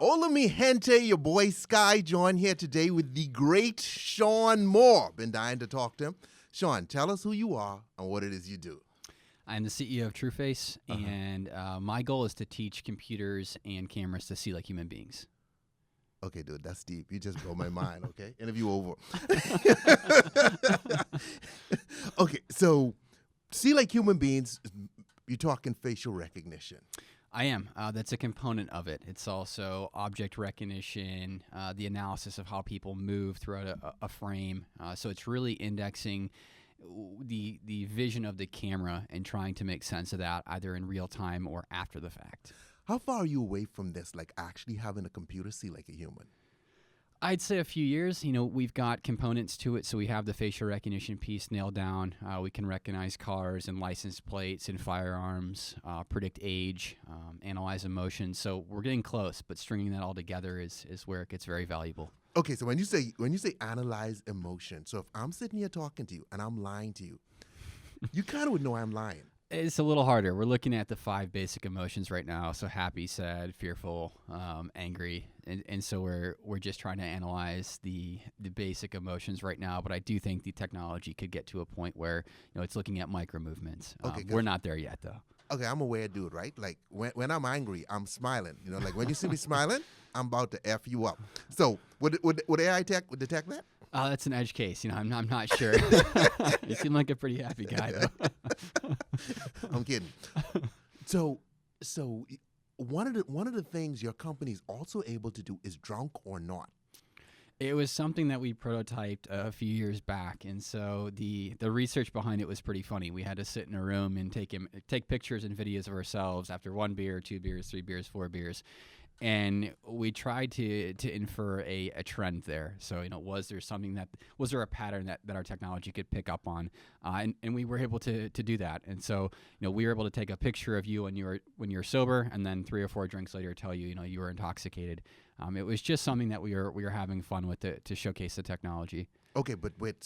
Hola mi gente, your boy Skyy John here today with the great Shaun Moore. Been dying to talk to him. Shaun, tell us who you are and what it is you do. I'm the CEO of Trueface, and my goal is to teach computers and cameras to see like human beings. Okay, dude, that's deep. You just blow my mind, okay? Interview over. Okay, so see like human beings, you're talking facial recognition. I am. That's a component of it. It's also object recognition, the analysis of how people move throughout a frame. So it's really indexing the vision of the camera and trying to make sense of that either in real time or after the fact. How far are you away from this, like actually having a computer see like a human? I'd say a few years. You know, we've got components to it, so we have the facial recognition piece nailed down. We can recognize cars and license plates and firearms, predict age, analyze emotions. So we're getting close, but stringing that all together is where it gets very valuable. Okay, so when you say analyze emotion, so if I'm sitting here talking to you and I'm lying to you, you kind of would know I'm lying. It's a little harder. We're looking at the 5 basic emotions right now. So happy, sad, fearful, angry. And so we're just trying to analyze the basic emotions right now. But I do think the technology could get to a point where, you know, it's looking at micro movements. Okay, we're not there yet, though. Okay, I'm a weird dude, right? Like when I'm angry, I'm smiling. You know, like when you see me smiling, I'm about to F you up. So would AI detect that? That's an edge case. You know, I'm not sure. You seem like a pretty happy guy, though. I'm kidding. So one of the things your company's also able to do is drunk or not. It was something that we prototyped a few years back, and so the research behind it was pretty funny. We had to sit in a room and take pictures and videos of ourselves after 1 beer, 2 beers, 3 beers, 4 beers. And we tried to infer a trend there. So, you know, was there a pattern that our technology could pick up on? And we were able to do that. And so, you know, we were able to take a picture of you when you're sober, and then 3 or 4 drinks later tell you, you know, you were intoxicated. It was just something that we were having fun with to showcase the technology. Okay, but with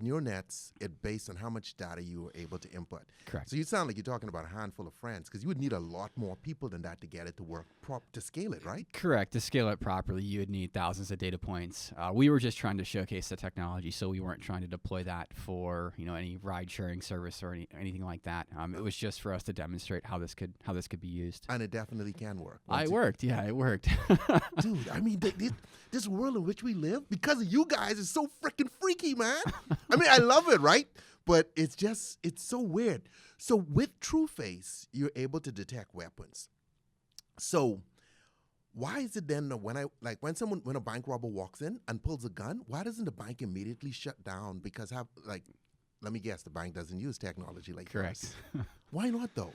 your nets, it based on how much data you were able to input. Correct. So you sound like you're talking about a handful of friends, because you would need a lot more people than that to get it to work to scale it, right? Correct. To scale it properly, you would need thousands of data points. We were just trying to showcase the technology, so we weren't trying to deploy that for, you know, any ride-sharing service or anything like that. It was just for us to demonstrate how this could be used. And it definitely can work. It worked. Yeah, it worked. Dude, I mean, this world in which we live, because of you guys, is so freaking freaky, man. I mean, I love it, right? But it's so weird. So with Trueface, you're able to detect weapons. So why is it then when a bank robber walks in and pulls a gun, why doesn't the bank immediately shut down? Because let me guess, the bank doesn't use technology like Correct. Why not though?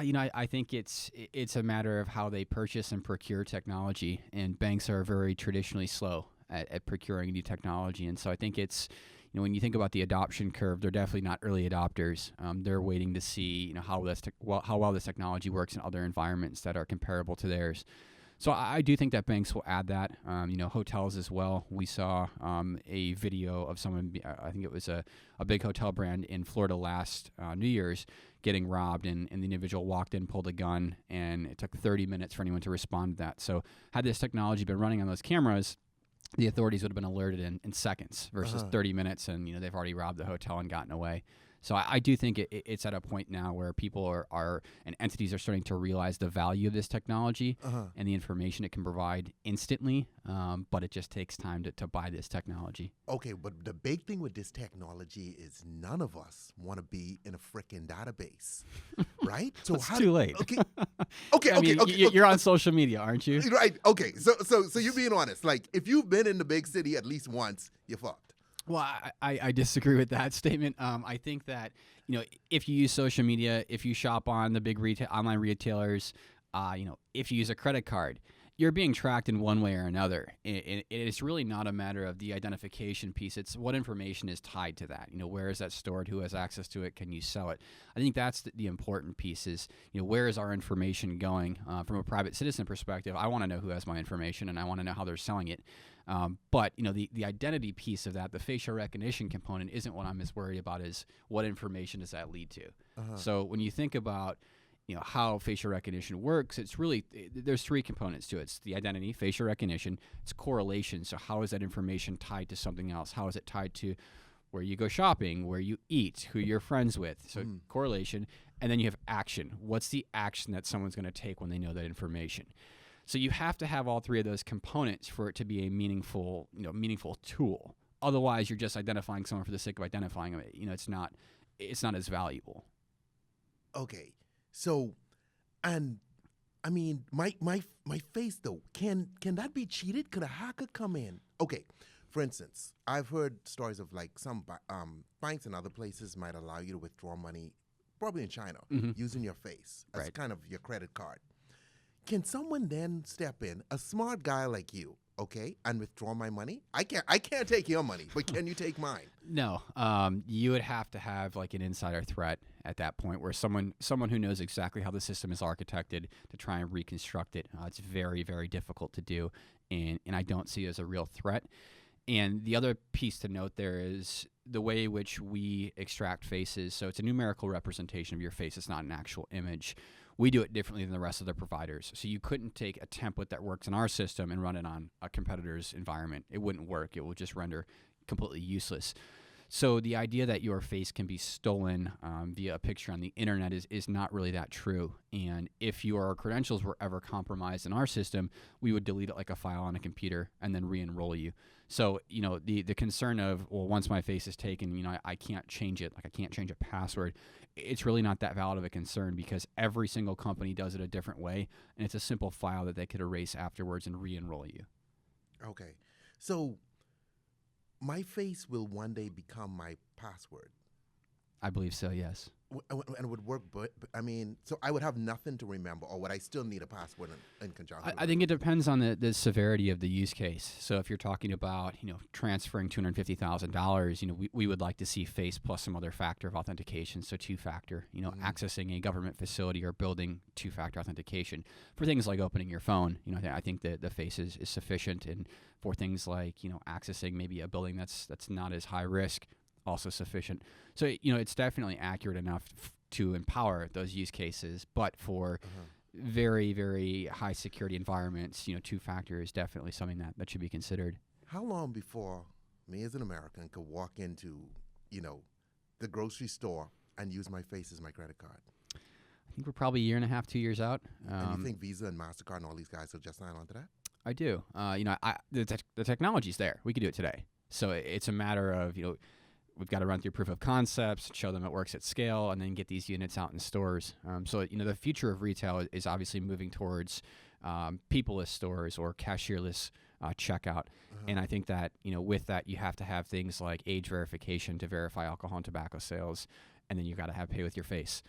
You know, I think it's a matter of how they purchase and procure technology, and banks are very traditionally slow at procuring new technology. And so I think it's, you know, when you think about the adoption curve, they're definitely not early adopters. They're waiting to see, you know, how well this technology works in other environments that are comparable to theirs. So I do think that banks will add that. You know, hotels as well. We saw a video of someone, I think it was a big hotel brand in Florida last New Year's, getting robbed, and the individual walked in, pulled a gun, and it took 30 minutes for anyone to respond to that. So had this technology been running on those cameras, the authorities would have been alerted in seconds versus 30 minutes, and, you know, they've already robbed the hotel and gotten away. So I do think it's at a point now where people are and entities are starting to realize the value of this technology and the information it can provide instantly, but it just takes time to buy this technology. Okay, but the big thing with this technology is none of us want to be in a frickin' database, right? So it's too late. Okay, You're on social media, aren't you? Right. Okay. So you're being honest. Like, if you've been in the big city at least once, you're fucked. Well, I disagree with that statement. I think that, you know, if you use social media, if you shop on the big online retailers, you know, if you use a credit card, you're being tracked in one way or another. It's really not a matter of the identification piece. It's what information is tied to that. You know, where is that stored? Who has access to it? Can you sell it? I think that's the important piece is, you know, where is our information going? From a private citizen perspective, I want to know who has my information, and I want to know how they're selling it. But, you know, the identity piece of that, the facial recognition component, isn't what I'm as worried about is what information does that lead to. So when you think about how facial recognition works, it's really, there's three components to it. It's the identity, facial recognition, it's correlation. So how is that information tied to something else? How is it tied to where you go shopping, where you eat, who you're friends with? So correlation. And then you have action. What's the action that someone's going to take when they know that information? So you have to have all three of those components for it to be a meaningful tool. Otherwise, you're just identifying someone for the sake of identifying them. It's not as valuable. Okay. So, and I mean, my face though, can that be cheated? Could a hacker come in? Okay. For instance, I've heard stories of like some banks and other places might allow you to withdraw money, probably in China, using your face as kind of your credit card. Can someone then step in, a smart guy like you, okay, and withdraw my money? I can't take your money, but can you take mine? No, you would have to have like an insider threat at that point, where someone who knows exactly how the system is architected to try and reconstruct it. It's very, very difficult to do, and I don't see it as a real threat. And the other piece to note there is the way in which we extract faces. So it's a numerical representation of your face. It's not an actual image. We do it differently than the rest of the providers. So you couldn't take a template that works in our system and run it on a competitor's environment. It wouldn't work. It will just render completely useless. So the idea that your face can be stolen via a picture on the internet is not really that true. And if your credentials were ever compromised in our system, we would delete it like a file on a computer and then re-enroll you. So, the concern of, well, once my face is taken, I can't change it, like I can't change a password, it's really not that valid of a concern, because every single company does it a different way, and it's a simple file that they could erase afterwards and re-enroll you. Okay. So my face will one day become my password. I believe so, yes. And it would work, but I mean, so I would have nothing to remember, or would I still need a password in conjunction? I think it depends on the severity of the use case. So if you're talking about, transferring $250,000, we would like to see face plus some other factor of authentication, so two-factor, accessing a government facility or building two-factor authentication. For things like opening your phone, I think that the face is sufficient, and for things like, accessing maybe a building that's not as high risk, also sufficient. So, it's definitely accurate enough to empower those use cases, but for very, very high security environments, two-factor is definitely something that should be considered. How long before me as an American could walk into, the grocery store and use my face as my credit card? I think we're probably a year and a half, 2 years out. And you think Visa and MasterCard and all these guys will just sign on to that? I do. The technology's there. We could do it today. So it's a matter of, we've got to run through proof of concepts, show them it works at scale, and then get these units out in stores. So, the future of retail is obviously moving towards people-less stores or cashier-less checkout. And I think that, with that, you have to have things like age verification to verify alcohol and tobacco sales, and then you've got to have pay with your face.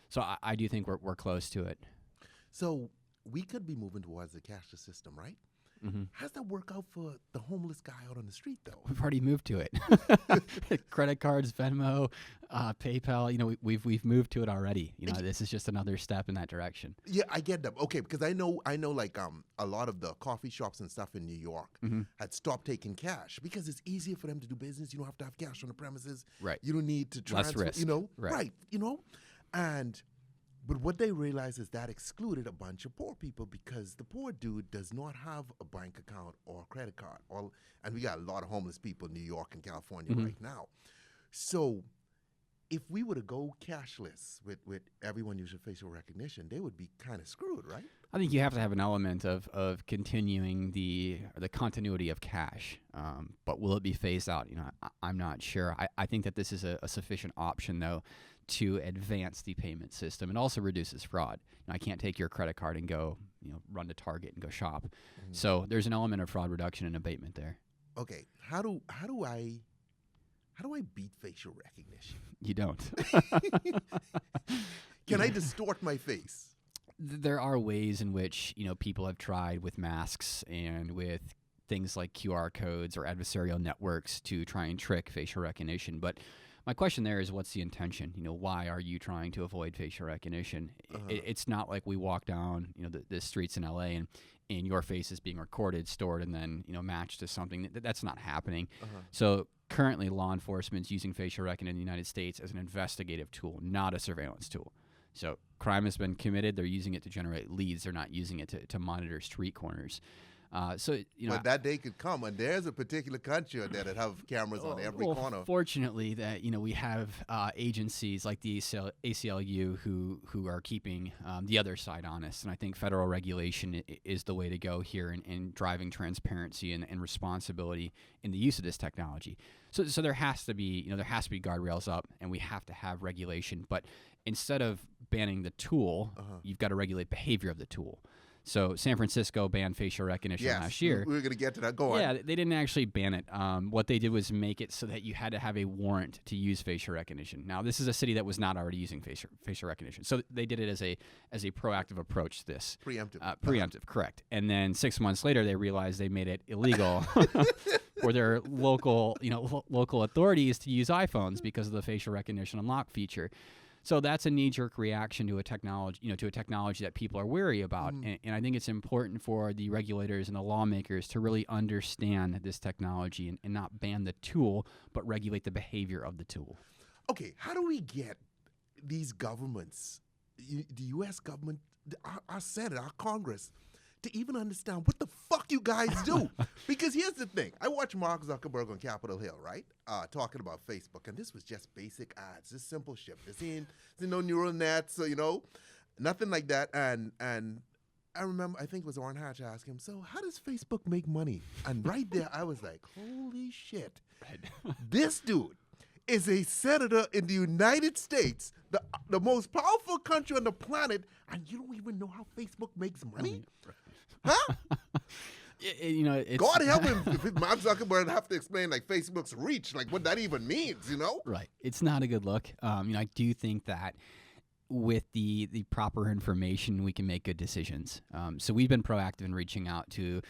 So I do think we're close to it. So we could be moving towards the cashless system, right? How's that work out for the homeless guy out on the street, though? We've already moved to it. Credit cards, Venmo, PayPal. We've moved to it already. This is just another step in that direction. Yeah, I get that. Okay, because I know like a lot of the coffee shops and stuff in New York had stopped taking cash because it's easier for them to do business. You don't have to have cash on the premises. Right. You don't need to transfer. Less risk. Right. But what they realized is that excluded a bunch of poor people, because the poor dude does not have a bank account or a credit card. And we got a lot of homeless people in New York and California right now. So if we were to go cashless with everyone using facial recognition, they would be kind of screwed, right? I think you have to have an element of continuing the continuity of cash. But will it be phased out? I'm not sure. I think that this is a sufficient option, though, to advance the payment system. It also reduces fraud. I can't take your credit card and go, run to Target and go shop. So there's an element of fraud reduction and abatement there. Okay, how do I beat facial recognition? You don't. Can I distort my face? There are ways in which people have tried with masks and with things like QR codes or adversarial networks to try and trick facial recognition, but my question there is, what's the intention? Why are you trying to avoid facial recognition? It's not like we walk down, the streets in LA and your face is being recorded, stored, and then, matched to something. That's not happening. So currently, law enforcement's using facial recognition in the United States as an investigative tool, not a surveillance tool. So crime has been committed, they're using it to generate leads. They're not using it to monitor street corners. So but that day could come, and there's a particular country that'd have cameras on every corner. Fortunately, that we have agencies like the ACLU who are keeping the other side honest, and I think federal regulation is the way to go here in driving transparency and responsibility in the use of this technology. So there has to be guardrails up, and we have to have regulation. But instead of banning the tool, you've got to regulate behavior of the tool. So San Francisco banned facial recognition last year. We were going to get to that. Go on. Yeah, they didn't actually ban it. What they did was make it so that you had to have a warrant to use facial recognition. Now, this is a city that was not already using facial recognition. So they did it as a proactive approach to this. Preemptive. Preemptive, correct. And then 6 months later, they realized they made it illegal for their local authorities to use iPhones because of the facial recognition unlock feature. So that's a knee-jerk reaction to a technology, that people are wary about. And I think it's important for the regulators and the lawmakers to really understand this technology and not ban the tool, but regulate the behavior of the tool. Okay, how do we get these governments, the U.S. government, our Senate, our Congress, to even understand what the fuck you guys do? Because here's the thing. I watched Mark Zuckerberg on Capitol Hill, right? Talking about Facebook. And this was just basic ads, this simple shit. There's no neural nets, nothing like that. And I remember, I think it was Orrin Hatch asked him, so how does Facebook make money? And right there, I was like, holy shit. This dude is a senator in the United States, the most powerful country on the planet, and you don't even know how Facebook makes money? Huh? God help him if Mark Zuckerberg have to explain like Facebook's reach, like what that even means, Right. It's not a good look. I do think that with the proper information, we can make good decisions. So we've been proactive in reaching out to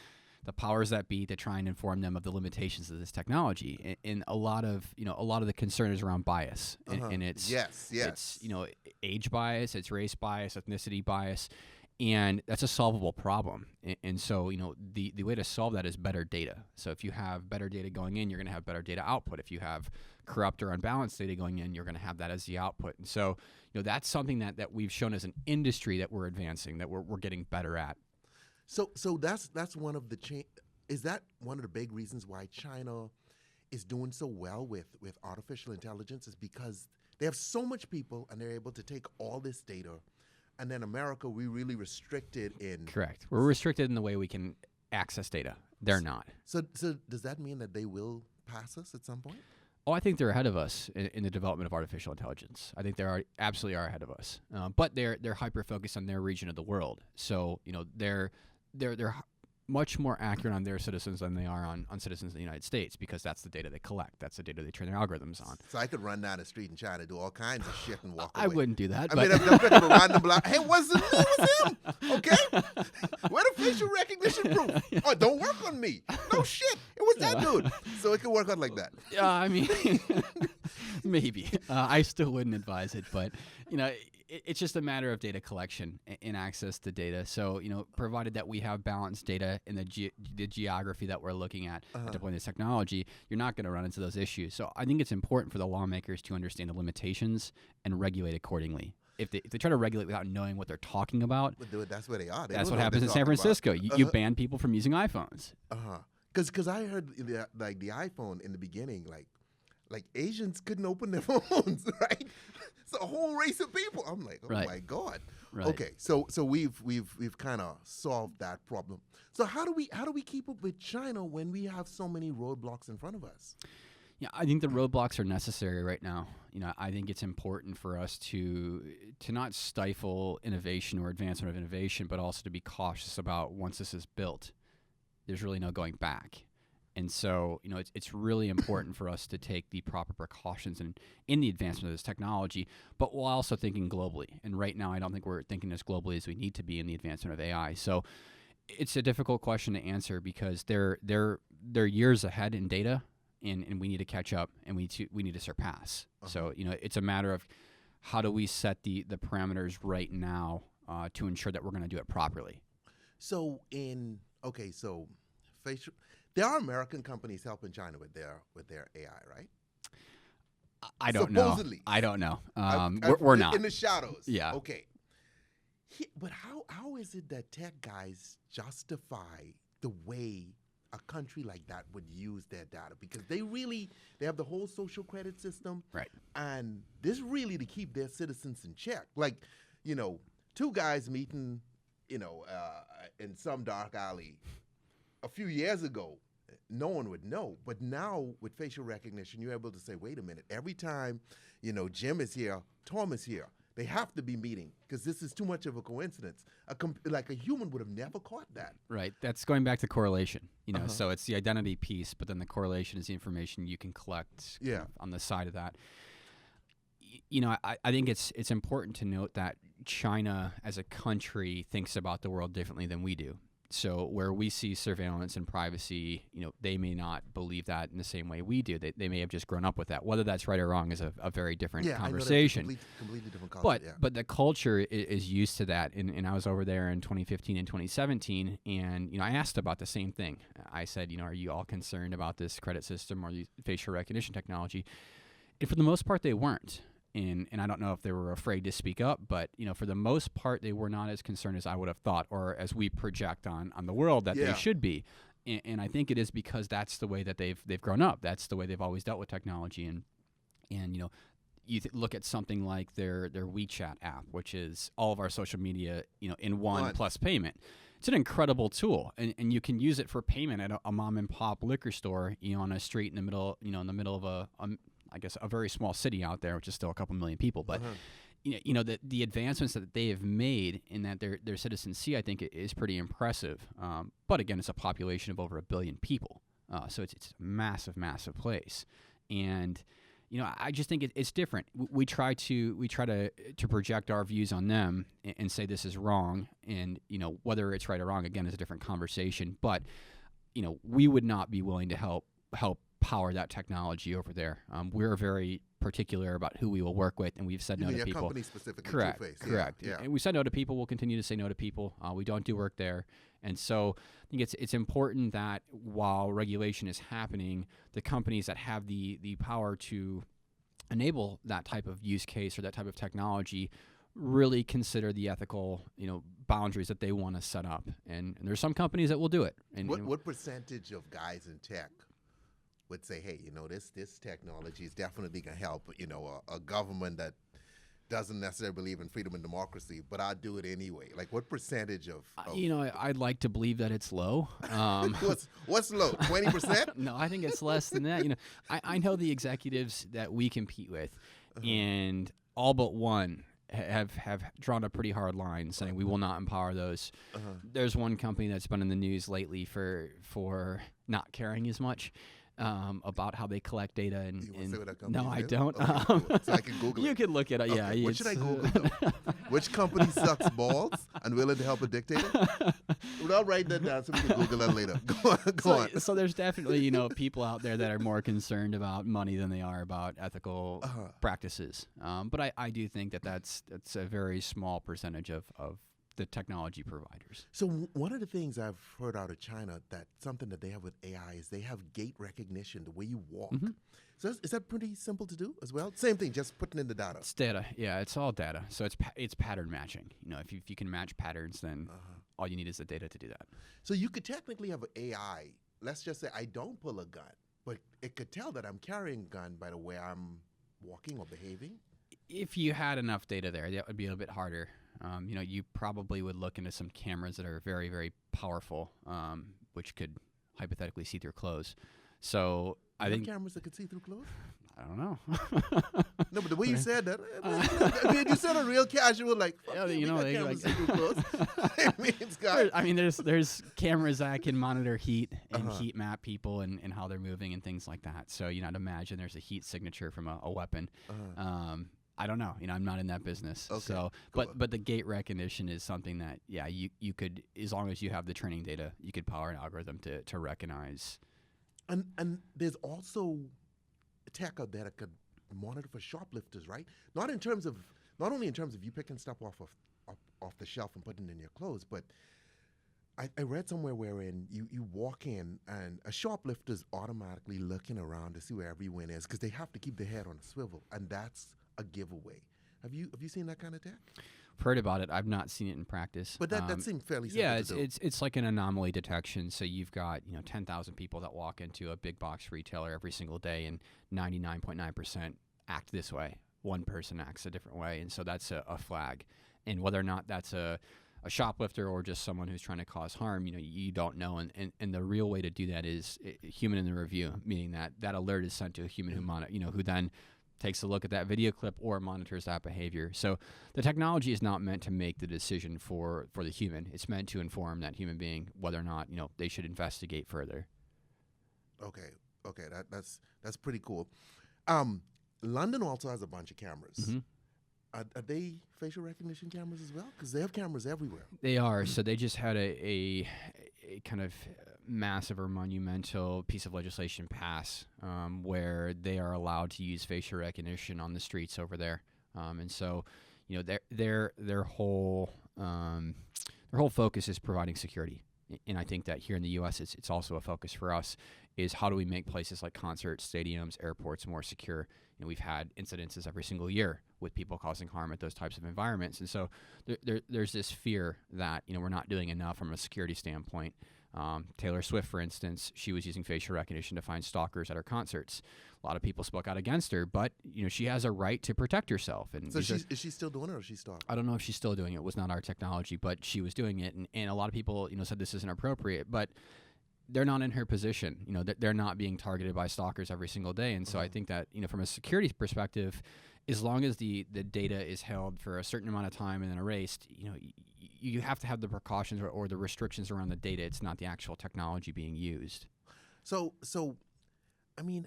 the powers that be to try and inform them of the limitations of this technology. And a lot of the concern is around bias, and it's it's age bias, it's race bias, ethnicity bias. And that's a solvable problem. And so, the way to solve that is better data. So if you have better data going in, you're going to have better data output. If you have corrupt or unbalanced data going in, you're going to have that as the output. And so, that's something that we've shown as an industry that we're advancing, that we're getting better at. So that's one of the is that one of the big reasons why China is doing so well with artificial intelligence, is because they have so much people and they're able to take all this data. And then America, we really restricted in... Correct. We're restricted in the way we can access data. They're not. So does that mean that they will pass us at some point? Oh, I think they're ahead of us in the development of artificial intelligence. I think they absolutely are ahead of us. But they're hyper-focused on their region of the world. So, they're much more accurate on their citizens than they are on citizens in the United States, because that's the data they collect. That's the data they train their algorithms on. So I could run down the street in China, do all kinds of shit and walk away. I wouldn't do that. I mean, I'm picking a random block. Hey, what's him? Okay? Where the facial recognition proof? Oh, don't work on me. No shit. It was that dude. So it could work out like that. Yeah, I mean, maybe. I still wouldn't advise it, but, it's just a matter of data collection and access to data. So, provided that we have balanced data in the geography that we're looking at deploying this technology, you're not going to run into those issues. So I think it's important for the lawmakers to understand the limitations and regulate accordingly. If they try to regulate without knowing what they're talking about, that's where they are. That's what happens in San Francisco. You ban people from using iPhones. Because I heard the iPhone in the beginning, like Asians couldn't open their phones, right? So a whole race of people. I'm like, oh my God. Right. Okay, so we've kind of solved that problem. So how do we keep up with China when we have so many roadblocks in front of us? Yeah, I think the roadblocks are necessary right now. I think it's important for us to not stifle innovation or advancement of innovation, but also to be cautious about, once this is built, there's really no going back. And so, it's really important for us to take the proper precautions in the advancement of this technology, but while also thinking globally. And right now, I don't think we're thinking as globally as we need to be in the advancement of AI. So it's a difficult question to answer, because they're years ahead in data, and we need to catch up, and we need to surpass. So, it's a matter of how do we set the parameters right now to ensure that we're going to do it properly. So facial... There are American companies helping China with their AI, right? I don't know. Supposedly. I don't know. We're not. In the shadows. Yeah. Okay. But how is it that tech guys justify the way a country like that would use their data? Because they have the whole social credit system, Right. and this really to keep their citizens in check. Like, two guys meeting, in some dark alley a few years ago, no one would know. But now with facial recognition, you're able to say, wait a minute, every time, Jim is here, Tom is here. They have to be meeting because this is too much of a coincidence. Like a human would have never caught that. Right. That's going back to correlation. So it's the identity piece, but then the correlation is the information you can collect on the side of that. I think it's important to note that China as a country thinks about the world differently than we do. So where we see surveillance and privacy, they may not believe that in the same way we do. They may have just grown up with that. Whether that's right or wrong is a very different conversation. I know that's completely different culture. But the culture is used to that. And I was over there in 2015 and 2017, and I asked about the same thing. I said, are you all concerned about this credit system or the facial recognition technology? And for the most part, they weren't. And I don't know if they were afraid to speak up, but for the most part, they were not as concerned as I would have thought, or as we project on the world that they should be. And I think it is because that's the way that they've grown up. That's the way they've always dealt with technology. And you look at something like their WeChat app, which is all of our social media, in one plus payment. It's an incredible tool, and you can use it for payment at a mom and pop liquor store, on a street in the middle, of a very small city out there, which is still a couple million people. But the advancements that they have made in that their citizens see, I think, is pretty impressive. But again, it's a population of over 1 billion people, so it's a massive, massive place. And I just think it's different. We try to project our views on them and say this is wrong, and whether it's right or wrong again is a different conversation. But we would not be willing to help power that technology over there. We're very particular about who we will work with, and we've said no to your people. Company specifically, Correct. Trueface. Correct. Yeah. And we said no to people. We'll continue to say no to people. We don't do work there, and so I think it's important that while regulation is happening, the companies that have the power to enable that type of use case or that type of technology really consider the ethical, boundaries that they want to set up. And there's some companies that will do it. And what percentage of guys in tech would say, hey, this technology is definitely going to help, a government that doesn't necessarily believe in freedom and democracy, but I'll do it anyway? Like, what percentage of I'd like to believe that it's low. What's low? 20%? No, I think it's less than that. I know the executives that we compete with, and all but one have drawn a pretty hard line saying we will not empower those. There's one company that's been in the news lately for not caring as much about how they collect data. And you want to say what that company no, is? I don't. Okay, cool. So I can Google it. You can look it up. Okay. Yeah. What should I Google? Which company sucks balls and willing to help a dictator? Well, I'll write that down so we can Google that later. Go on. So there's definitely people out there that are more concerned about money than they are about ethical practices. But I do think that's a very small percentage of the technology providers. So one of the things I've heard out of China, that something that they have with AI is they have gait recognition, the way you walk. So is that pretty simple to do as well? Same thing, just putting in the data. It's data. Yeah, it's all data. So it's pattern matching. If you can match patterns, then all you need is the data to do that. So you could technically have an AI. Let's just say I don't pull a gun, but it could tell that I'm carrying a gun by the way I'm walking or behaving. If you had enough data there, that would be a little bit harder. You probably would look into some cameras that are very, very powerful, which could hypothetically see through clothes. So I think cameras that could see through clothes. I don't know. No, but the way you said that, I mean, you said a real casual, like, they cameras see through clothes. There's cameras that can monitor heat and heat map people and how they're moving and things like that. So I'd imagine there's a heat signature from a weapon. I don't know. I'm not in that business. Okay, so, but the gait recognition is something that, you could, as long as you have the training data, you could power an algorithm to recognize. And there's also tech out there that could monitor for shoplifters, right? Not only in terms of you picking stuff off the shelf and putting it in your clothes, but I read somewhere wherein you walk in and a shoplifter's automatically looking around to see where everyone is because they have to keep their head on a swivel, and that's a giveaway. Have you seen that kind of tech? heard about it. I've not seen it in practice. But that seems fairly simple yeah, to do. it's like an anomaly detection. So you've got 10,000 people that walk into a big box retailer every single day, and 99.9% act this way. One person acts a different way, and so that's a flag. And whether or not that's a shoplifter or just someone who's trying to cause harm, you don't know. And the real way to do that is human in the review, meaning that alert is sent to a human who then takes a look at that video clip or monitors that behavior. So the technology is not meant to make the decision for the human. It's meant to inform that human being whether or not they should investigate further. Okay, that's pretty cool. London also has a bunch of cameras. Mm-hmm. Are they facial recognition cameras as well? Because they have cameras everywhere. They are. So they just had a kind of massive or monumental piece of legislation pass where they are allowed to use facial recognition on the streets over there. And so, their whole focus is providing security. And I think that here in the U.S., it's also a focus for us. Is how do we make places like concerts, stadiums, airports more secure? We've had incidences every single year with people causing harm at those types of environments. And so there's this fear that, we're not doing enough from a security standpoint. Taylor Swift, for instance, she was using facial recognition to find stalkers at her concerts. A lot of people spoke out against her, but, she has a right to protect herself. And so is she still doing it, or is she stopped? I don't know if she's still doing it. It was not our technology, but she was doing it. And a lot of people, said this isn't appropriate, but they're not in her position. They're not being targeted by stalkers every single day. And so I think that, from a security perspective, as long as the data is held for a certain amount of time and then erased, you have to have the precautions or the restrictions around the data. It's not the actual technology being used. So I mean,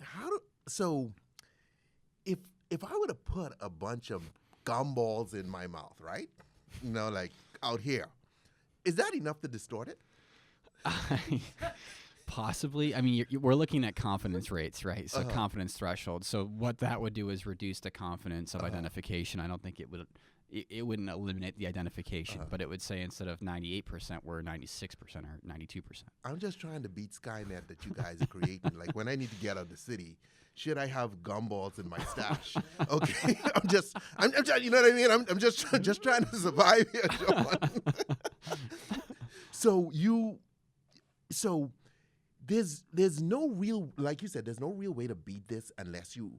if I were to put a bunch of gumballs in my mouth, right? Like out here, is that enough to distort it? Possibly. I mean, we're looking at confidence rates, right? So confidence threshold. So what that would do is reduce the confidence of identification. I don't think it would. It wouldn't eliminate the identification, but it would say instead of 98%, we're 96% or 92%. I'm just trying to beat Skynet that you guys are creating. Like when I need to get out of the city, should I have gumballs in my stash? Okay, I'm just, you know what I mean? I'm just trying to survive here, John. So there's no real, like you said, there's no real way to beat this unless you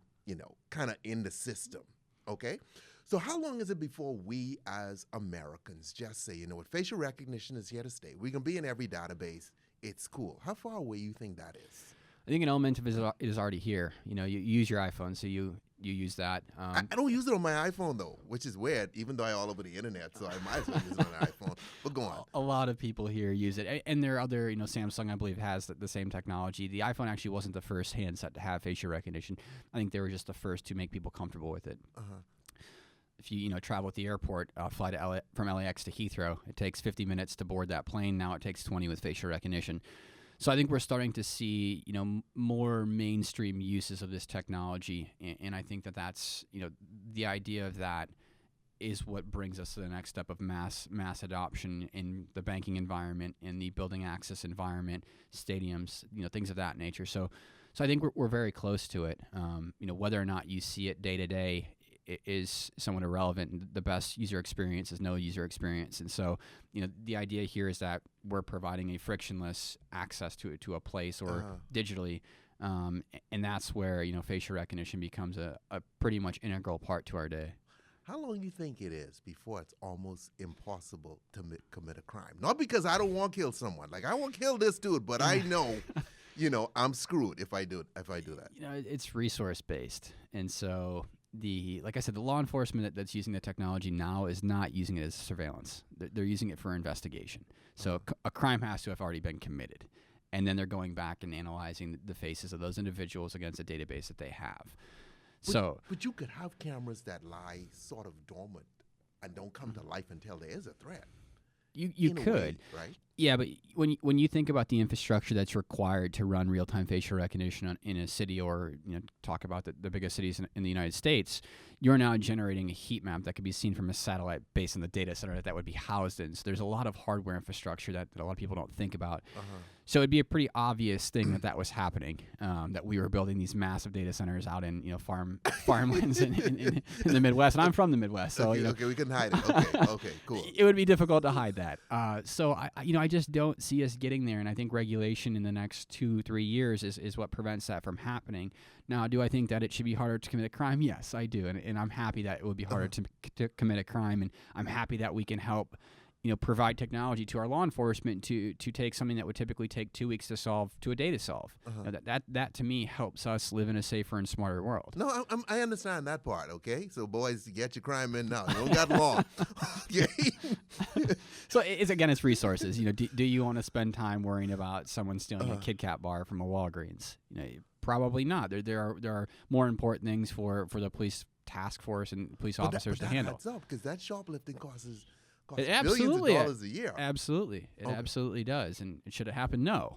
kind of in the system, okay? So how long is it before we as Americans just say, what, facial recognition is here to stay. We can be in every database. It's cool. How far away you think that is? I think an element of it is already here. You use your iPhone, so you use that. I don't use it on my iPhone, though, which is weird, even though I all over the internet, so I might as well use it on an iPhone. But go on. A lot of people here use it. And there are other, Samsung, I believe, has the same technology. The iPhone actually wasn't the first handset to have facial recognition. I think they were just the first to make people comfortable with it. If you travel at the airport, fly to from LAX to Heathrow, it takes 50 minutes to board that plane. Now it takes 20 with facial recognition. So I think we're starting to see, more mainstream uses of this technology, and I think that's, the idea of that is what brings us to the next step of mass adoption in the banking environment, in the building access environment, stadiums, things of that nature. So I think we're very close to it. Whether or not you see it day to day is somewhat irrelevant. The best user experience is no user experience. And so, the idea here is that we're providing a frictionless access to a place or digitally. And that's where, facial recognition becomes a pretty much integral part to our day. How long do you think it is before it's almost impossible to commit a crime? Not because I don't want to kill someone. Like, I won't kill this dude, but I know, I'm screwed if I do that. It's resource based. And so like I said, the law enforcement that's using the technology now is not using it as surveillance. They're using it for investigation. So a crime has to have already been committed. And then they're going back and analyzing the faces of those individuals against a database that they have. But you could have cameras that lie sort of dormant and don't come to life until there is a threat. You could, way, right? Yeah, but when you think about the infrastructure that's required to run real-time facial recognition in a city, or talk about the biggest cities in the United States, you're now generating a heat map that could be seen from a satellite based on the data center that would be housed in. So there's a lot of hardware infrastructure that a lot of people don't think about. So it'd be a pretty obvious thing that was happening, that we were building these massive data centers out in farmlands in the Midwest, and I'm from the Midwest, so okay, we couldn't hide it. Okay, cool. It would be difficult to hide that. So I just don't see us getting there, and I think regulation in the next 2-3 years is what prevents that from happening. Now, do I think that it should be harder to commit a crime? Yes, I do, and I'm happy that it would be harder to commit a crime, and I'm happy that we can help provide technology to our law enforcement to take something that would typically take 2 weeks to solve to a day to solve. That to me helps us live in a safer and smarter world. No, I understand that part. Okay, so boys, get your crime in now. You don't got long. Okay. So it's resources. Do you want to spend time worrying about someone stealing a Kit Kat bar from a Walgreens? Probably not. There are more important things for the police task force and police officers to handle. That's up because that shoplifting costs it billions of dollars a year. Absolutely. It absolutely does. And should it happen? No.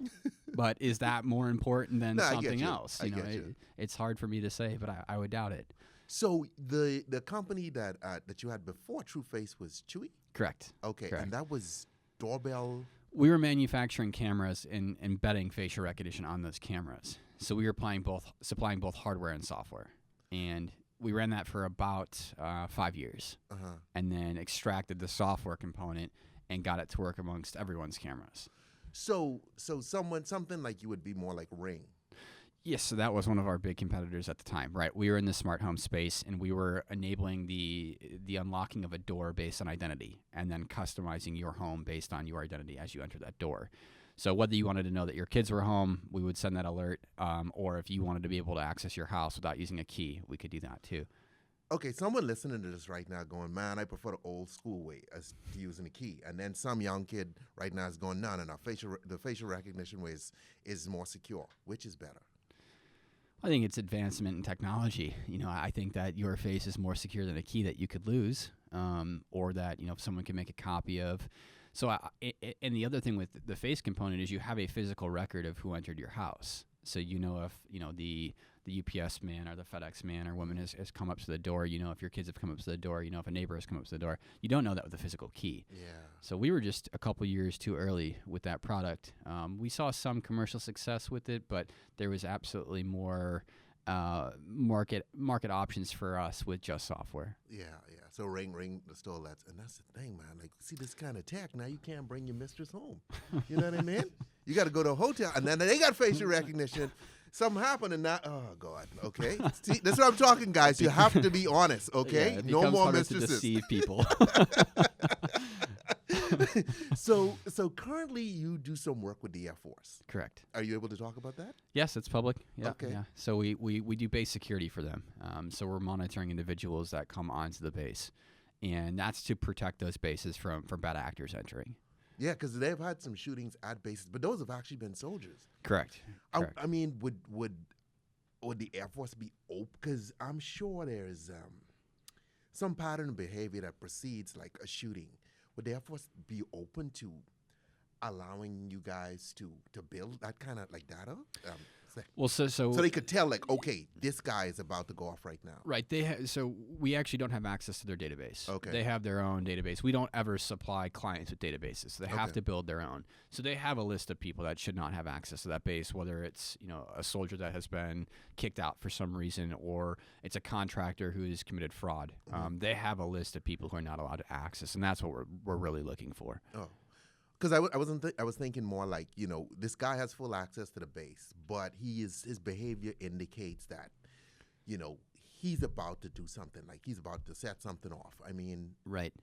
But is that more important than something else? It's hard for me to say, but I would doubt it. So the company that you had before Trueface was Chewy? Correct. Okay. Correct. And that was doorbell? We were manufacturing cameras and embedding facial recognition on those cameras. So we were supplying both hardware and software. And we ran that for about 5 years, and then extracted the software component and got it to work amongst everyone's cameras. So something like you would be more like Ring. Yes, so that was one of our big competitors at the time, right? We were in the smart home space, and we were enabling the unlocking of a door based on identity, and then customizing your home based on your identity as you enter that door. So whether you wanted to know that your kids were home, we would send that alert, or if you wanted to be able to access your house without using a key, we could do that too. Okay, someone listening to this right now going, man, I prefer the old school way as to using a key. And then some young kid right now is going, no, the facial recognition way is more secure. Which is better? I think it's advancement in technology. I think that your face is more secure than a key that you could lose, or that someone can make a copy of. So, and the other thing with the face component is you have a physical record of who entered your house. So if the UPS man or the FedEx man or woman has come up to the door. If your kids have come up to the door. If a neighbor has come up to the door. You don't know that with a physical key. Yeah. So we were just a couple years too early with that product. We saw some commercial success with it, but there was absolutely more market options for us with just software. Yeah. So ring the store and that's the thing, man. Like, see this kind of tech, now you can't bring your mistress home. You know what I mean? You got to go to a hotel, and then they got facial recognition. Something happened, and now, oh God, okay. See, that's what I'm talking, guys. You have to be honest, okay? Yeah, it no more harder mistresses. To deceive people. So currently you do some work with the Air Force. Correct. Are you able to talk about that? Yes, it's public. Yeah, okay. Yeah. So we do base security for them. So we're monitoring individuals that come onto the base, and that's to protect those bases from bad actors entering. Yeah, because they've had some shootings at bases, but those have actually been soldiers. Correct. I mean, would the Air Force be open? Because I'm sure there's some pattern of behavior that precedes like a shooting. Would the Air Force be open to allowing you guys to build that kind of like data? So they could tell, like, okay, this guy is about to go off right now. Right. So we actually don't have access to their database. Okay. They have their own database. We don't ever supply clients with databases. So they have to build their own. So they have a list of people that should not have access to that base, whether it's a soldier that has been kicked out for some reason, or it's a contractor who has committed fraud. Mm-hmm. They have a list of people who are not allowed to access, and that's what we're really looking for. Oh. Because I was thinking more like, this guy has full access to the base, but his behavior indicates that, he's about to do something, like he's about to set something off. I mean, right.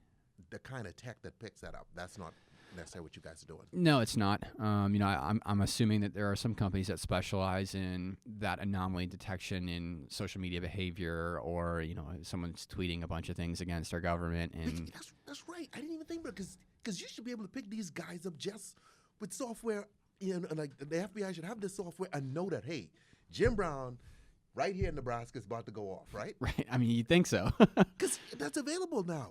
The kind of tech that picks that up, that's not necessarily what you guys are doing. No, it's not. I'm assuming that there are some companies that specialize in that anomaly detection in social media behavior, or someone's tweeting a bunch of things against our government. And that's right. I didn't even think about it, because you should be able to pick these guys up just with software. Like the FBI should have this software and know that, hey, Jim Brown right here in Nebraska is about to go off, right? Right. I mean, you'd think so. Because that's available now.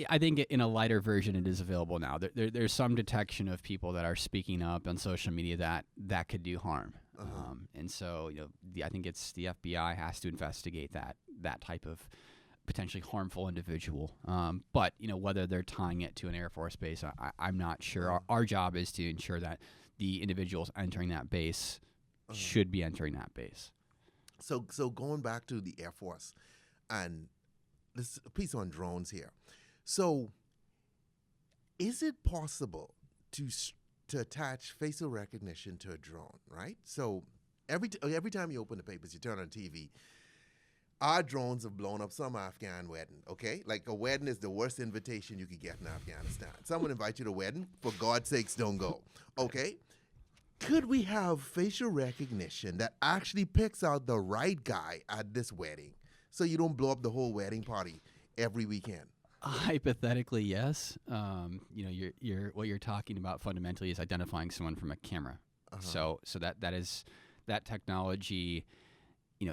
I think in a lighter version, it is available now. There's some detection of people that are speaking up on social media that could do harm. And so, I think it's the FBI has to investigate that type of potentially harmful individual. But, whether they're tying it to an Air Force base, I'm not sure. Our job is to ensure that the individuals entering that base should be entering that base. So going back to the Air Force, and this piece on drones here. So is it possible to attach facial recognition to a drone, right? So every time you open the papers, you turn on TV, our drones have blown up some Afghan wedding, okay? Like a wedding is the worst invitation you could get in Afghanistan. Someone invites you to a wedding, for God's sakes, don't go, okay? Could we have facial recognition that actually picks out the right guy at this wedding so you don't blow up the whole wedding party every weekend? Hypothetically, yes. You're what you're talking about fundamentally is identifying someone from a camera. So that technology,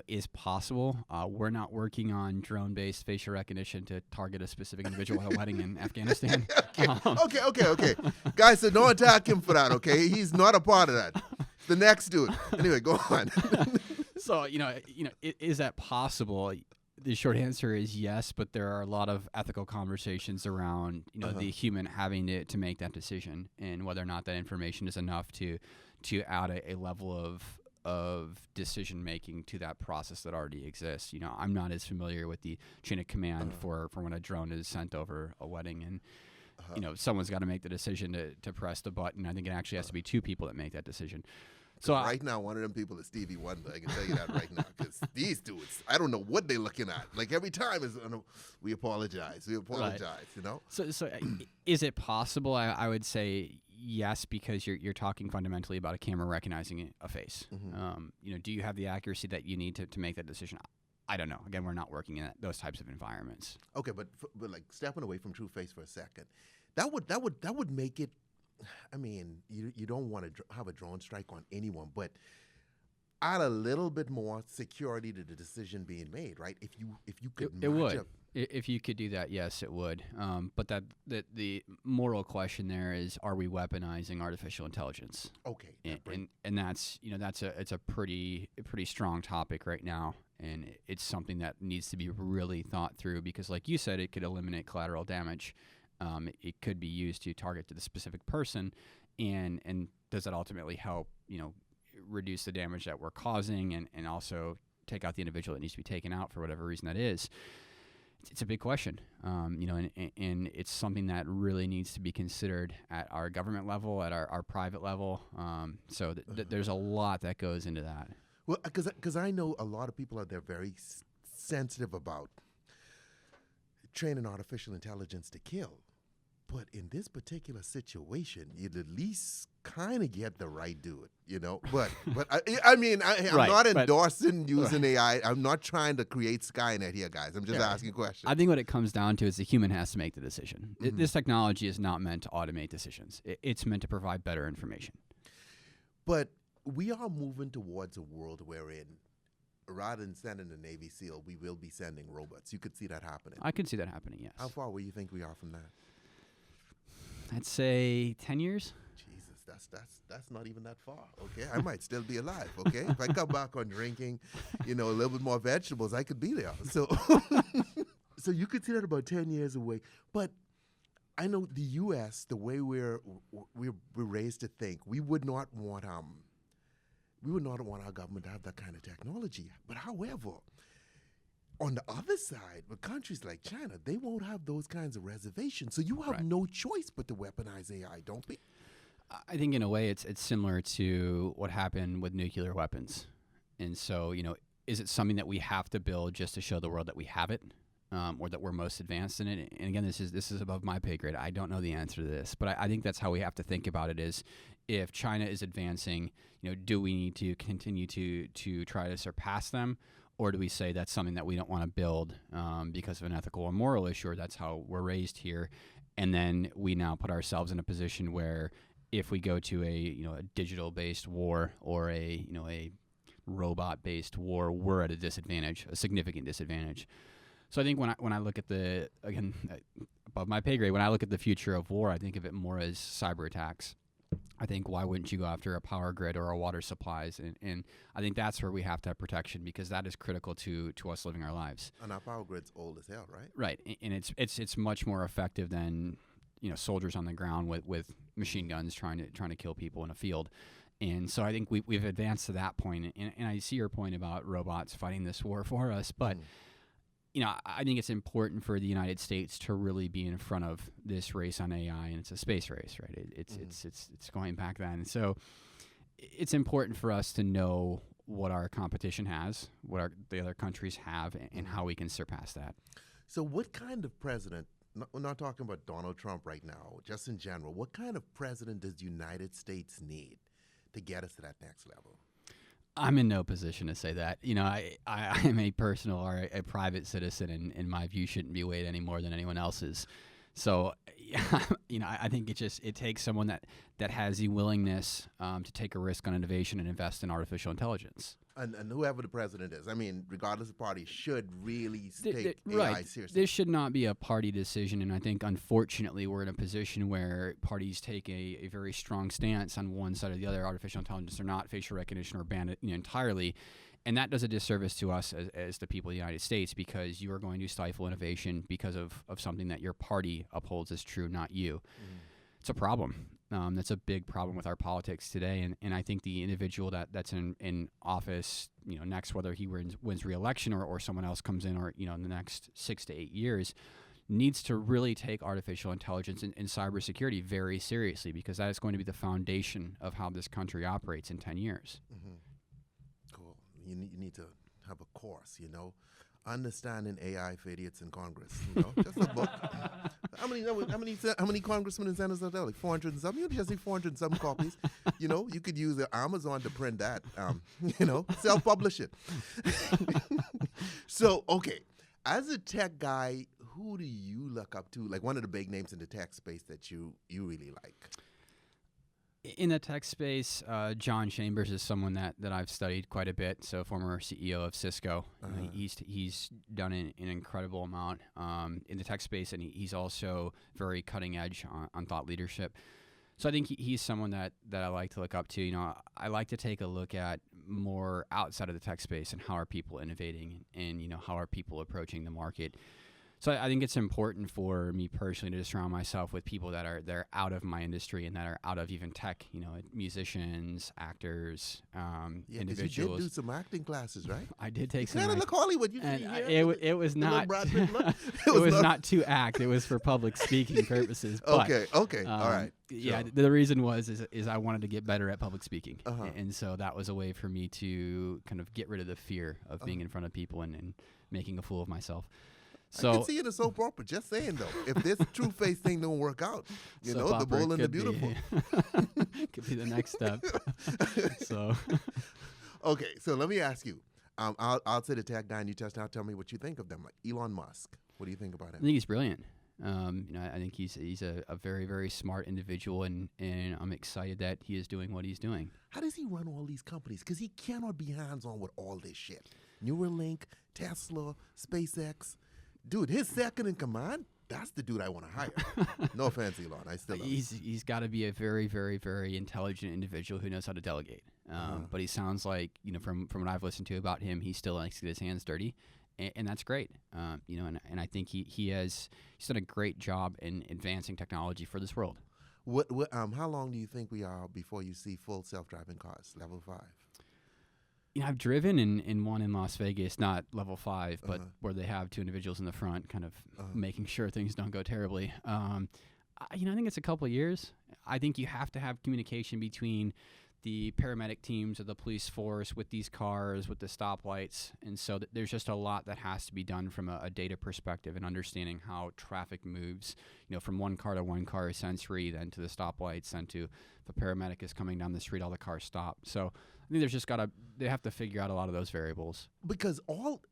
is possible. We're not working on drone-based facial recognition to target a specific individual at a wedding in Afghanistan. Okay. Guys, so don't attack him for that, okay? He's not a part of that. The next dude. Anyway, go on. So, is that possible? The short answer is yes, but there are a lot of ethical conversations around, the human having to make that decision and whether or not that information is enough to add a level of decision making to that process that already exists. I'm not as familiar with the chain of command for when a drone is sent over a wedding, and someone's got to make the decision to press the button. I think it actually has to be two people that make that decision. So right now, one of them people is Stevie Wonder. I can tell you that right now, because these dudes, I don't know what they're looking at. Like every time is, we apologize. Right. So is it possible? I would say yes, because you're talking fundamentally about a camera recognizing a face. Do you have the accuracy that you need to make that decision? I don't know. Again, we're not working in those types of environments. Okay, but like stepping away from Trueface for a second, that would make it. I mean, you don't want to have a drone strike on anyone, but add a little bit more security to the decision being made, right? If you could, it would. If you could do that, yes, it would. But the moral question there is: are we weaponizing artificial intelligence? Okay, and that's it's a pretty strong topic right now, and it's something that needs to be really thought through because, like you said, it could eliminate collateral damage. It could be used to target to the specific person, and does that ultimately help reduce the damage that we're causing, and also take out the individual that needs to be taken out for whatever reason that is? It's a big question, and it's something that really needs to be considered at our government level, at our private level. So there's a lot that goes into that. Well, because I know a lot of people out there very sensitive about training artificial intelligence to kill. But in this particular situation, you'd at least kind of get the right dude, But I mean, I'm not endorsing using AI. I'm not trying to create Skynet here, guys. I'm just asking questions. I think what it comes down to is the human has to make the decision. This technology is not meant to automate decisions. It's meant to provide better information. But we are moving towards a world wherein, rather than sending a Navy SEAL, we will be sending robots. You could see that happening. I could see that happening, yes. How far away you think we are from that? I'd say 10 years. Jesus, that's not even that far, okay? I might still be alive, okay? If I come back on drinking, a little bit more vegetables, I could be there. So so you could see that about 10 years away. But I know the U.S., the way we're raised to think, we would not want our government to have that kind of technology. But however, on the other side, with countries like China, they won't have those kinds of reservations. So you have no choice but to weaponize AI, don't we? I think in a way it's similar to what happened with nuclear weapons. And so, is it something that we have to build just to show the world that we have it, or that we're most advanced in it? And again, this is above my pay grade. I don't know the answer to this, but I think that's how we have to think about it is if China is advancing, do we need to continue to try to surpass them? Or do we say that's something that we don't want to build because of an ethical or moral issue, or that's how we're raised here? And then we now put ourselves in a position where if we go to a digital-based war or a robot-based war, we're at a disadvantage, a significant disadvantage. So I think when I look at above my pay grade. When I look at the future of war, I think of it more as cyber attacks. I think, why wouldn't you go after a power grid or our water supplies? And I think that's where we have to have protection, because that is critical to us living our lives. And our power grid's old as hell, right? Right, and it's much more effective than soldiers on the ground with machine guns trying to kill people in a field. And so I think we've advanced to that point. And I see your point about robots fighting this war for us, but. I think it's important for the United States to really be in front of this race on AI, and it's a space race, right? It's going back then. So it's important for us to know what our competition has, what the other countries have, and how we can surpass that. So what kind of president, we're not talking about Donald Trump right now, just in general, what kind of president does the United States need to get us to that next level? I'm in no position to say that. I am a personal or a private citizen, and my view shouldn't be weighed any more than anyone else's. So, I think it takes someone that has the willingness to take a risk on innovation and invest in artificial intelligence. And whoever the president is, regardless of party, should really take AI seriously. This should not be a party decision, and I think, unfortunately, we're in a position where parties take a very strong stance on one side or the other. Artificial intelligence or not, facial recognition, or ban it entirely. And that does a disservice to us as the people of the United States, because you are going to stifle innovation because of something that your party upholds as true, not you. It's a problem. That's a big problem with our politics today, and I think the individual that's in office, next, whether he wins re-election or someone else comes in, or in the next 6 to 8 years, needs to really take artificial intelligence and cybersecurity very seriously, because that is going to be the foundation of how this country operates in 10 years. Cool. You need to have a course, Understanding AI for Idiots in Congress. Just a book. How many congressmen and senators are there? Like 400 and something. You just need 400 and something copies. You could use Amazon to print that. Self-publish it. So, okay, as a tech guy, who do you look up to? Like one of the big names in the tech space that you really like? In the tech space, John Chambers is someone that I've studied quite a bit. So, former CEO of Cisco. He's done an incredible amount in the tech space, and he's also very cutting edge on thought leadership. So I think he's someone that I like to look up to. I like to take a look at more outside of the tech space, and how are people innovating, and how are people approaching the market. So I think it's important for me personally to surround myself with people that are out of my industry, and that are out of even tech, musicians, actors, individuals. You did do some acting classes, right? I did take some. Kind of look Hollywood. It was not. It was not to act. It was for public speaking purposes. But, okay, all right. Yeah, the reason is I wanted to get better at public speaking, and so that was a way for me to kind of get rid of the fear of being in front of people and making a fool of myself. So, I can see it as soap opera. Just saying, though, if this Trueface thing don't work out, the Bold and the Beautiful could be the next step. So, okay, so let me ask you. I'll say the tech guy, and you just now tell me what you think of them. Like Elon Musk, what do you think about him? I think he's brilliant. I think he's a very, very smart individual, and I'm excited that he is doing what he's doing. How does he run all these companies? Because he cannot be hands-on with all this shit. Neuralink, Tesla, SpaceX. Dude, his second in command, that's the dude I want to hire. No offense, Elon. I still love him. He's got to be a very, very, very intelligent individual who knows how to delegate. But he sounds like, from what I've listened to about him, he still likes to get his hands dirty. And that's great. And I think he's done a great job in advancing technology for this world. How long do you think we are before you see full self-driving cars, level 5? I've driven in one in Las Vegas, not level 5, but where they have two individuals in the front, kind of making sure things don't go terribly. I think it's a couple of years. I think you have to have communication between the paramedic teams of the police force with these cars, with the stoplights, and so there's just a lot that has to be done from a data perspective and understanding how traffic moves. From one car to one car is sensory, then to the stoplights, then to if a paramedic is coming down the street, all the cars stop. So I think they have to figure out a lot of those variables. Because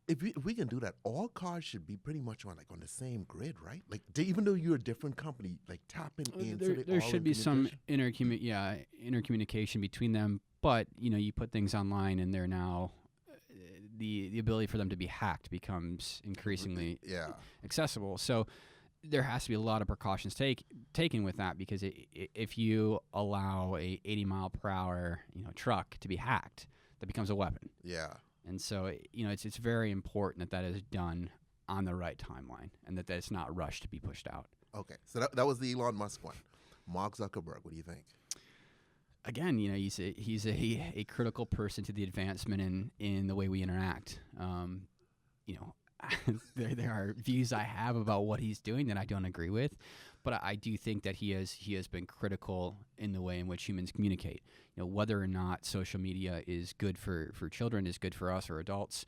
if we can do that, all cars should be pretty much on the same grid, right? Like even though you're a different company, like tapping in. There should be some intercommunication between them, but you put things online, and they're now the ability for them to be hacked becomes increasingly accessible. So there has to be a lot of precautions taken with that, because if you allow a 80-mile-per-hour truck to be hacked, that becomes a weapon. Yeah. And so it's very important that is done on the right timeline, and that it's not rushed to be pushed out. Okay, so that was the Elon Musk one. Mark Zuckerberg, what do you think? Again, he's a critical person to the advancement in the way we interact. There are views I have about what he's doing that I don't agree with, but I do think that he has been critical in the way in which humans communicate. Whether or not social media is good for children, is good for us or adults,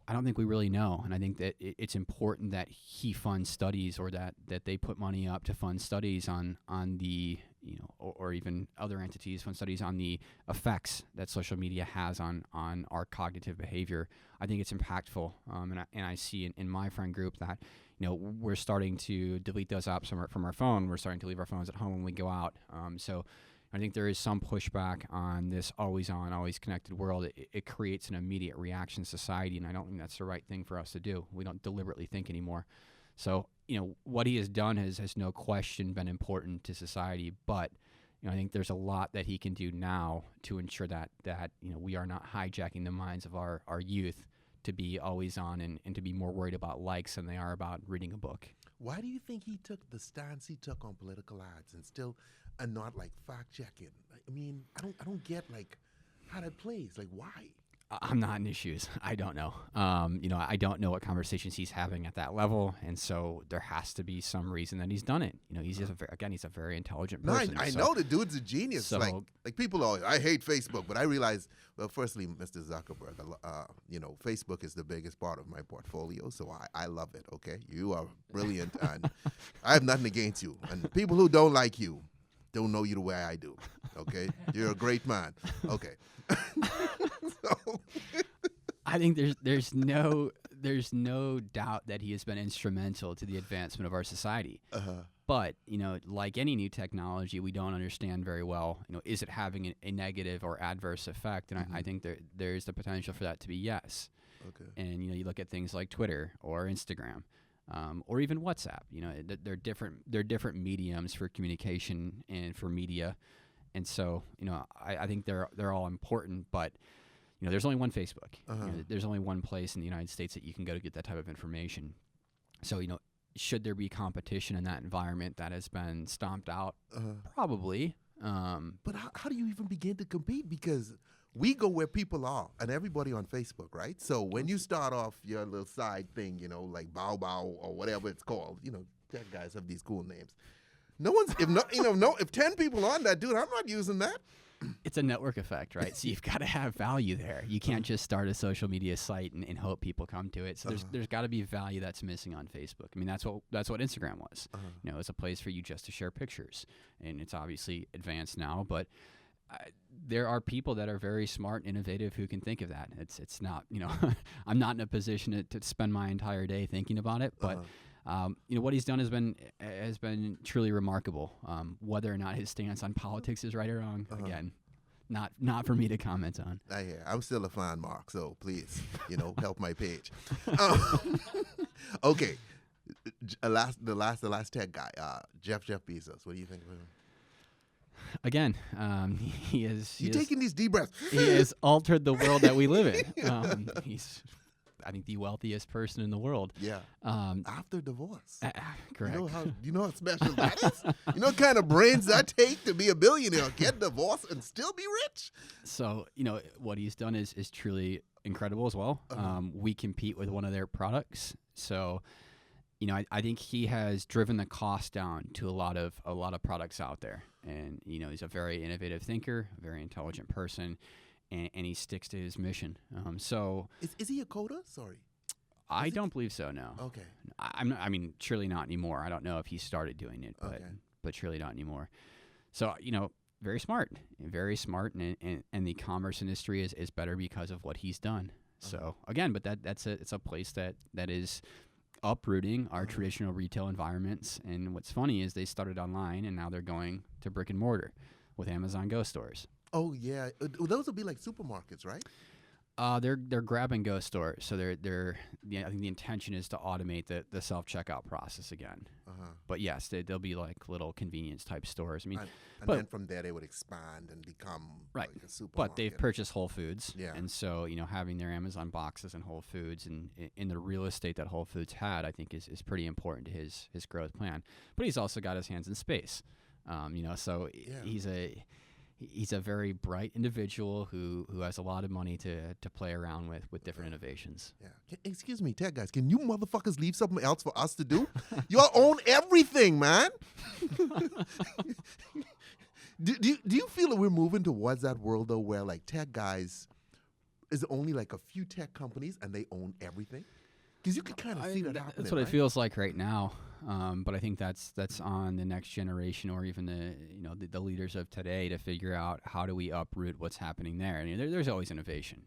I don't think we really know. And I think that it's important that he funds studies, or that they put money up to fund studies on the, or even other entities fund studies on the effects that social media has on our cognitive behavior. I think it's impactful. And I see in my friend group that, we're starting to delete those apps from our phone. We're starting to leave our phones at home when we go out. So I think there is some pushback on this always on, always connected world. It creates an immediate reaction to society, and I don't think that's the right thing for us to do. We don't deliberately think anymore. So, what he has done has no question been important to society, but I think there's a lot that he can do now to ensure that we are not hijacking the minds of our youth to be always on and to be more worried about likes than they are about reading a book. Why do you think he took the stance he took on political ads and not fact checking? I mean, I don't get how that plays. Why? I'm not in issues. I don't know. I don't know what conversations he's having at that level, and so there has to be some reason that he's done it. He's just he's a very intelligent person. No, I know the dude's a genius. So, people always, I hate Facebook, but I realize, well, firstly, Mr. Zuckerberg, Facebook is the biggest part of my portfolio, so I love it. Okay, you are brilliant, and I have nothing against you. And people who don't like you don't know you the way I do. Okay, you're a great man. Okay. So. I think there's no doubt that he has been instrumental to the advancement of our society. But like any new technology, we don't understand very well. Is it having a negative or adverse effect? And I think there's the potential for that to be yes. Okay. And you look at things like Twitter or Instagram, or even WhatsApp. They're different mediums for communication and for media. And so, I think they're all important, but there's only one Facebook. There's only one place in the United States that you can go to get that type of information. So, should there be competition in that environment that has been stomped out? Probably. But how do you even begin to compete? Because we go where people are, and everybody on Facebook, right? So when you start off your little side thing, like Bow Bow or whatever it's called, tech guys have these cool names. No one's if 10 people on that, dude, I'm not using that. It's a network effect, right? So you've got to have value there. You can't just start a social media site and hope people come to it. So there's got to be value that's missing on Facebook. I mean, that's what Instagram was. It's a place for you just to share pictures, and it's obviously advanced now, but there are people that are very smart and innovative who can think of that. It's not, I'm not in a position to spend my entire day thinking about it, but what he's done has been truly remarkable. Whether or not his stance on politics is right or wrong, again, not for me to comment on. I'm still a fan, Mark. So please, help my page. Okay, the last tech guy, Jeff Bezos. What do you think of him? Again, he is. You're taking these deep breaths. He has altered the world that we live in. He's, I think, the wealthiest person in the world. Yeah. After divorce. Correct. You know how special that is? You know what kind of brains that take to be a billionaire, get divorced, and still be rich? So, what he's done is truly incredible as well. We compete with one of their products. So, I think he has driven the cost down to a lot of products out there. And, he's a very innovative thinker, a very intelligent person. And he sticks to his mission. So is he a coder? Sorry, I don't believe so. No. Okay. I mean, surely not anymore. I don't know if he started doing it, but surely not anymore. So very smart, and the commerce industry is better because of what he's done. So again, but it's a place that is uprooting our traditional retail environments. And what's funny is they started online, and now they're going to brick and mortar with Amazon Go stores. Oh, yeah. Those would be like supermarkets, right? They're grab and go stores, so they're yeah, I think the intention is to automate the self checkout process again. But yes, they'll be like little convenience type stores. I mean, and then from there they would expand and become right. like a supermarket. But they've purchased Whole Foods, Yeah. and so having their Amazon boxes in Whole Foods and in the real estate that Whole Foods had, I think is pretty important to his growth plan. But he's also got his hands in space, so he's a very bright individual who has a lot of money to play around with different innovations. Yeah. Excuse me, tech guys, can you motherfuckers leave something else for us to do? Y'all own everything, man. Do you feel that we're moving towards that world, though, where, like, tech guys, is only, like, a few tech companies and they own everything? Because you can kind of see that happening. That's what it feels like right now. But I think that's on the next generation, or even the leaders of today, to figure out how do we uproot what's happening there. I mean, there's always innovation.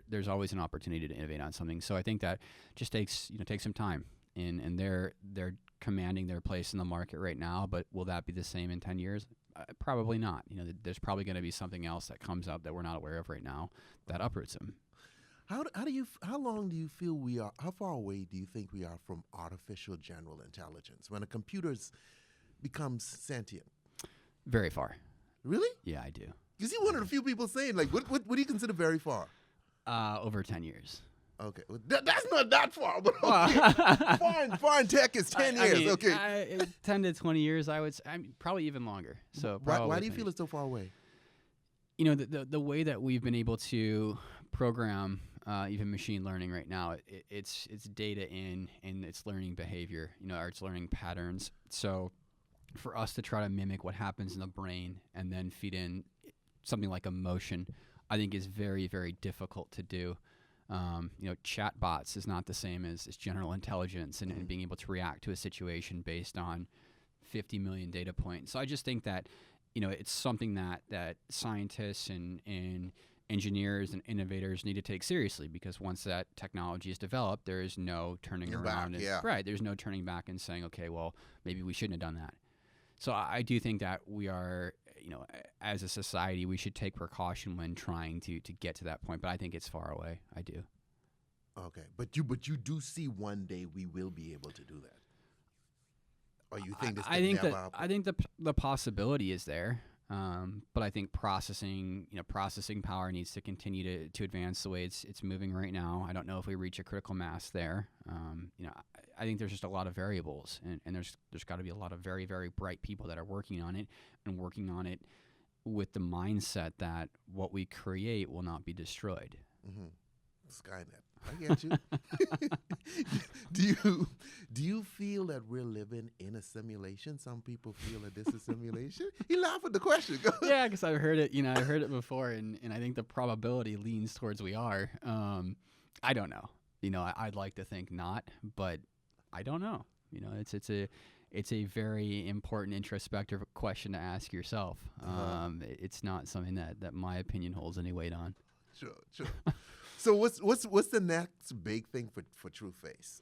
There's always an opportunity to innovate on something. So I think that just takes some time. And they're commanding their place in the market right now. But will that be the same in 10 years? Probably not. There's probably going to be something else that comes up that we're not aware of right now that uproots them. How long do you feel we are? How far away do you think we are from artificial general intelligence when a computer becomes sentient? Very far. Really? Yeah, I do. Because you're one of the few people saying, like, what do you consider very far? Over 10 years. Okay, well, that's not that far, but okay. foreign tech is 10 years. Mean, okay, 10 to 20 years, I would say. Probably even longer. So why do you feel it's so far away? The way that we've been able to program even machine learning right now, it's data in and it's learning behavior, or it's learning patterns. So for us to try to mimic what happens in the brain and then feed in something like emotion, I think is very, very difficult to do. Chatbots is not the same as general intelligence and being able to react to a situation based on 50 million data points. So I just think that, it's something that scientists and engineers and innovators need to take seriously, because once that technology is developed, there is no turning around. Right, there's no turning back and saying, okay, well, maybe we shouldn't have done that. So I do think that we are, as a society, we should take precaution when trying to get to that point. But I think it's far away. I do. Okay, but you do see one day we will be able to do that. Or you think this could never happen? I think the possibility is there. But I think processing power needs to continue to advance the way it's moving right now. I don't know if we reach a critical mass there. I think there's just a lot of variables, and there's got to be a lot of very, very bright people that are working on it with the mindset that what we create will not be destroyed. Mm-hmm. Skynet. I get you. Do you feel that we're living in a simulation? Some people feel that this is simulation. You laugh at the question. Yeah, because I've heard it. I heard it before, and I think the probability leans towards we are. I don't know. I'd like to think not, but I don't know. It's a very important introspective question to ask yourself. It's not something that my opinion holds any weight on. Sure. So what's the next big thing for Trueface?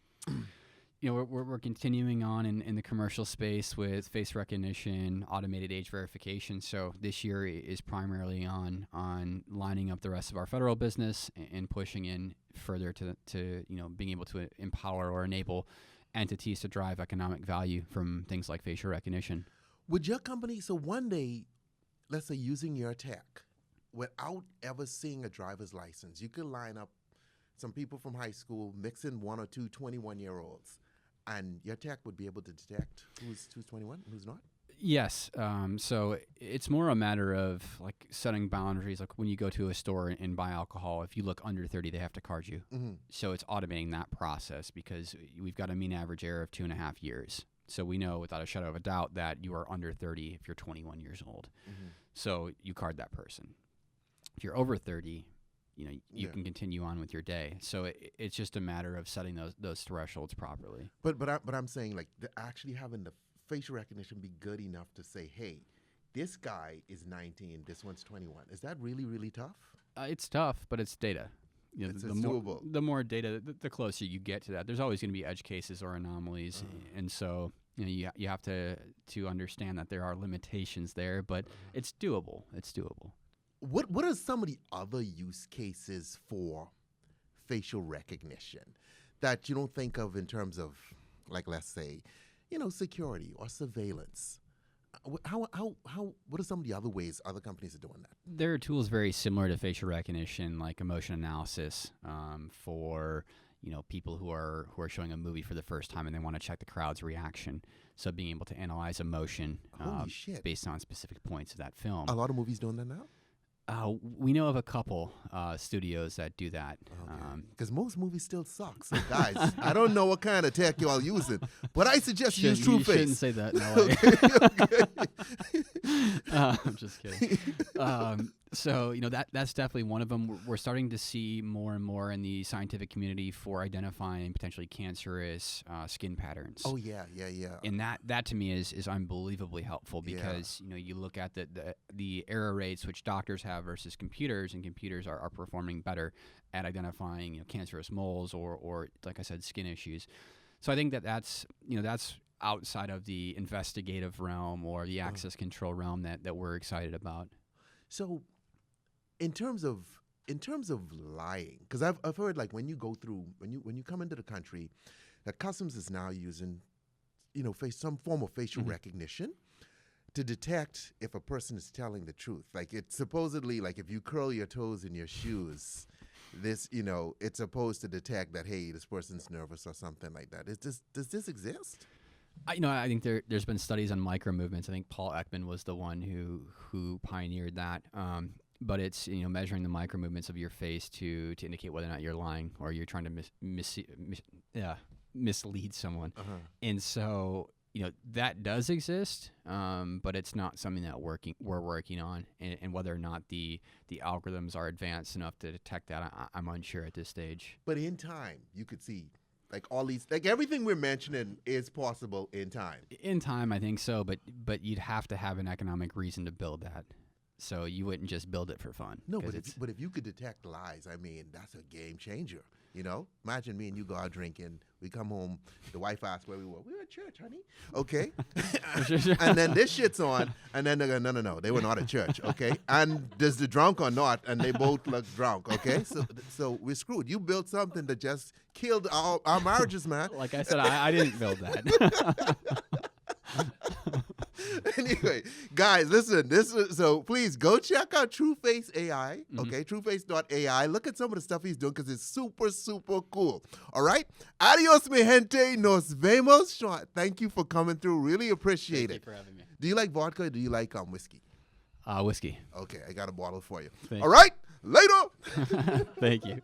We're continuing on in the commercial space with face recognition, automated age verification. So this year is primarily on lining up the rest of our federal business and pushing in further to being able to empower or enable entities to drive economic value from things like facial recognition. Would your company, so one day, let's say using your tech, without ever seeing a driver's license, you could line up some people from high school, mix in one or two 21-year-olds, and your tech would be able to detect who's 21 and who's not? Yes. So it's more a matter of like setting boundaries. Like when you go to a store and buy alcohol, if you look under 30, they have to card you. Mm-hmm. So it's automating that process because we've got a mean average error of 2.5 years. So we know without a shadow of a doubt that you are under 30 if you're 21 years old. Mm-hmm. So you card that person. If you're over 30, you can continue on with your day. So it's just a matter of setting those thresholds properly. But I'm saying, like, actually having the facial recognition be good enough to say, hey, this guy is 19, this one's 21. Is that really, really tough? It's tough, but it's data. It's doable. The more data, the closer you get to that. There's always going to be edge cases or anomalies, and so you have to understand that there are limitations there, but it's doable. It's doable. what are some of the other use cases for facial recognition that you don't think of in terms of, like, let's say, security or surveillance? What are some of the other ways other companies are doing that? There are tools very similar to facial recognition, like emotion analysis, for people who are showing a movie for the first time and they want to check the crowd's reaction. So being able to analyze emotion Holy shit. based on specific points of that film. A lot of movies doing that now? We know of a couple studios that do that. Because most movies still suck. So, guys, I don't know what kind of tech you all using, but I suggest you use Trueface. You shouldn't say that. No, I'm just kidding. So, that's definitely one of them. We're starting to see more and more in the scientific community for identifying potentially cancerous skin patterns. Oh, yeah. And that to me is unbelievably helpful because, you look at the error rates which doctors have versus computers, and computers are performing better at identifying cancerous moles or like I said, skin issues. So I think that's outside of the investigative realm or the access control realm that we're excited about. So in terms of lying, because I've heard, like, when you come into the country, that customs is now using some form of facial recognition to detect if a person is telling the truth. Like, it's supposedly, like, if you curl your toes in your shoes, this, it's supposed to detect that, hey, this person's nervous or something like that. Does this exist? I think there's been studies on micro movements. I think Paul Ekman was the one who pioneered that. But it's measuring the micro movements of your face to indicate whether or not you're lying or you're trying to mislead someone. And so that does exist, but it's not something that we're working on, and whether or not the algorithms are advanced enough to detect that, I'm unsure at this stage. But in time, you could see, like, all these, like, everything we're mentioning is possible in time. In time, I think so, but you'd have to have an economic reason to build that. So you wouldn't just build it for fun. No, but if you could detect lies, I mean, that's a game changer. Imagine me and you go out drinking. We come home. The wife asks where we were. We were at church, honey. Okay. And then this shit's on. And then they go, no. They were not at church. Okay. And does the drunk or not? And they both look drunk. Okay. So we're screwed. You built something that just killed our marriages, man. Like I said, I didn't build that. Anyway, guys, listen. So please go check out Trueface AI. Okay, Trueface.ai. Look at some of the stuff he's doing because it's super, super cool. All right, adios, mi gente. Nos vemos. Shaun, thank you for coming through. Really appreciate it. Thank you for having me. Do you like vodka? Or do you like whiskey? Whiskey. Okay, I got a bottle for you. Thank All right, later. Thank you.